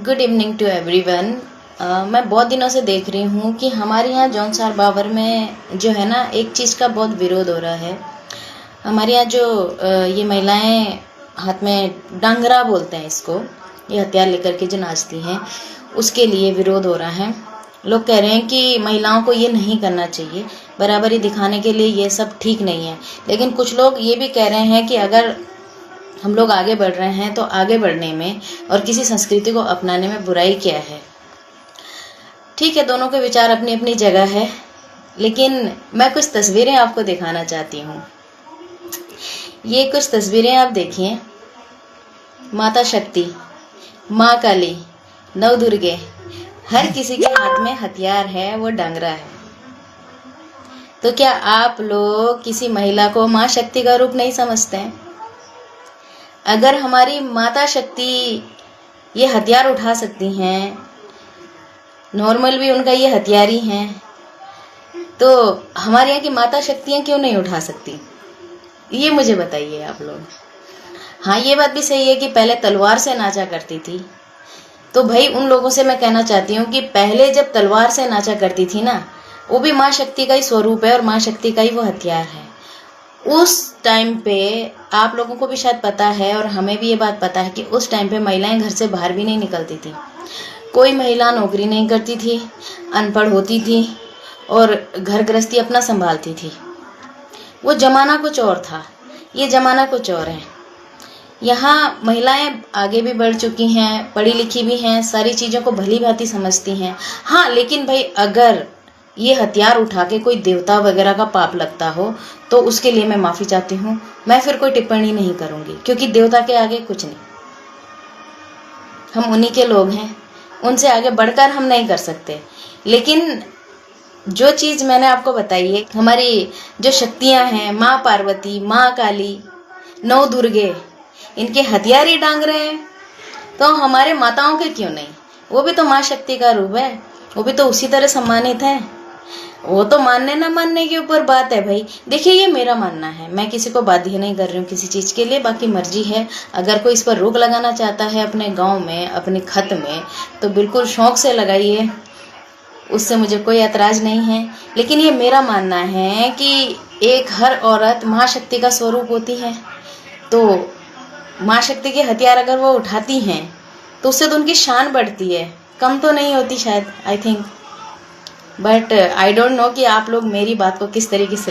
Good evening to everyone. मैं बहुत दिनों से देख रही हूँ कि हमारे यहाँ जौनसार बावर में जो है ना, एक चीज़ का बहुत विरोध हो रहा है। हमारे यहाँ जो ये महिलाएं हाथ में डांगरा बोलते हैं इसको, ये हथियार लेकर के जो नाचती हैं, उसके लिए विरोध हो रहा है। लोग कह रहे हैं कि महिलाओं को ये नहीं करना चाहिए, बराबरी दिखाने के लिए ये सब ठीक नहीं है। लेकिन कुछ लोग ये भी कह रहे हैं कि अगर हम लोग आगे बढ़ रहे हैं तो आगे बढ़ने में और किसी संस्कृति को अपनाने में बुराई क्या है। ठीक है, दोनों के विचार अपनी अपनी जगह है, लेकिन मैं कुछ तस्वीरें आपको दिखाना चाहती हूँ। ये कुछ तस्वीरें आप देखिए। माता शक्ति, माँ काली, नव दुर्गे, हर किसी के हाथ में हथियार है, वो डांगरा है। तो क्या आप लोग किसी महिला को माँ शक्ति का रूप नहीं समझते हैं? अगर हमारी माता शक्ति ये हथियार उठा सकती हैं, नॉर्मल भी उनका ये हथियार ही हैं, तो हमारे यहाँ की माता शक्तियाँ क्यों नहीं उठा सकती? ये मुझे बताइए आप लोग। हाँ, ये बात भी सही है कि पहले तलवार से नाचा करती थी, तो भाई उन लोगों से मैं कहना चाहती हूँ कि पहले जब तलवार से नाचा करती थी ना, वो भी माँ शक्ति का ही स्वरूप है और माँ शक्ति का ही वो हथियार है। उस टाइम पे आप लोगों को भी शायद पता है और हमें भी ये बात पता है कि उस टाइम पे महिलाएं घर से बाहर भी नहीं निकलती थी। कोई महिला नौकरी नहीं करती थी, अनपढ़ होती थी और घर गृहस्थी अपना संभालती थी। वो जमाना कुछ और था, ये जमाना कुछ और है। यहाँ महिलाएं आगे भी बढ़ चुकी हैं, पढ़ी लिखी भी हैं, सारी चीज़ों को भली भांति समझती हैं। हाँ, लेकिन भाई अगर ये हथियार उठा के कोई देवता वगैरह का पाप लगता हो तो उसके लिए मैं माफ़ी चाहती हूँ। मैं फिर कोई टिप्पणी नहीं करूँगी, क्योंकि देवता के आगे कुछ नहीं। हम उन्हीं के लोग हैं, उनसे आगे बढ़कर हम नहीं कर सकते। लेकिन जो चीज़ मैंने आपको बताई है, हमारी जो शक्तियाँ हैं, माँ पार्वती, माँ काली, नौ दुर्गे, इनके हथियार ही डांग रहे हैं, तो हमारे माताओं के क्यों नहीं? वो भी तो माँ शक्ति का रूप है, वो भी तो उसी तरह सम्मानित है। वो तो मानने ना मानने के ऊपर बात है भाई। देखिए, ये मेरा मानना है, मैं किसी को बाध्य नहीं कर रही हूँ किसी चीज़ के लिए, बाकी मर्जी है। अगर कोई इस पर रोक लगाना चाहता है अपने गांव में, अपने खत में, तो बिल्कुल शौक से लगाइए, उससे मुझे कोई ऐतराज़ नहीं है। लेकिन ये मेरा मानना है कि एक हर औरत माँ शक्ति का स्वरूप होती है, तो माँ शक्ति के हथियार अगर वो उठाती हैं तो उससे तो उनकी शान बढ़ती है, कम तो नहीं होती शायद, I think. But I don't know कि आप लोग मेरी बात को किस तरीके से